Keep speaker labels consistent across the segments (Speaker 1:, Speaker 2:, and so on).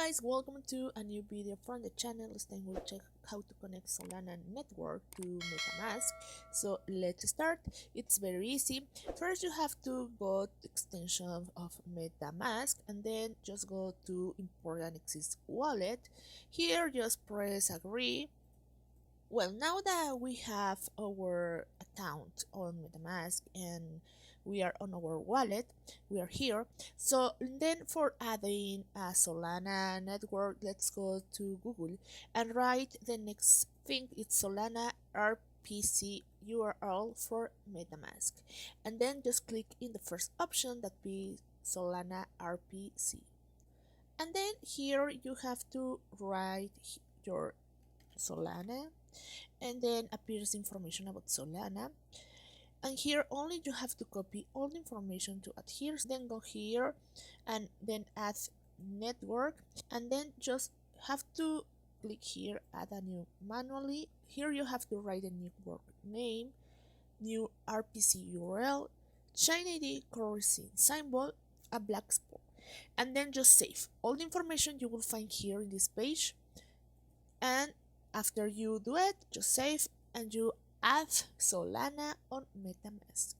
Speaker 1: Guys, welcome to a new video from the channel. This time we'll check how to connect Solana Network to Metamask. So let's start. It's very easy. First you have to go to extension of Metamask and then just go to import and exist wallet. Here just press agree. Well, now that we have our account on Metamask and we are on our wallet, we are here. So then for adding a Solana network, let's go to Google and write the next thing. It's Solana RPC URL for Metamask. And then just click in the first option that be Solana RPC. And then here you have to write your Solana, and then appears information about Solana, and here only you have to copy all the information to add here. Then go here and then add network, and then just have to click here, add a new manually. Here you have to write a network name, new RPC URL, chain ID, currency symbol, a black spot, and then just save all the information you will find here in this page. And after you do it, just save and you add Solana on Metamask.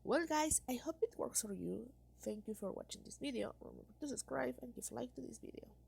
Speaker 1: Well guys, I hope it works for you. Thank you for watching this video. Remember to subscribe and give a like to this video.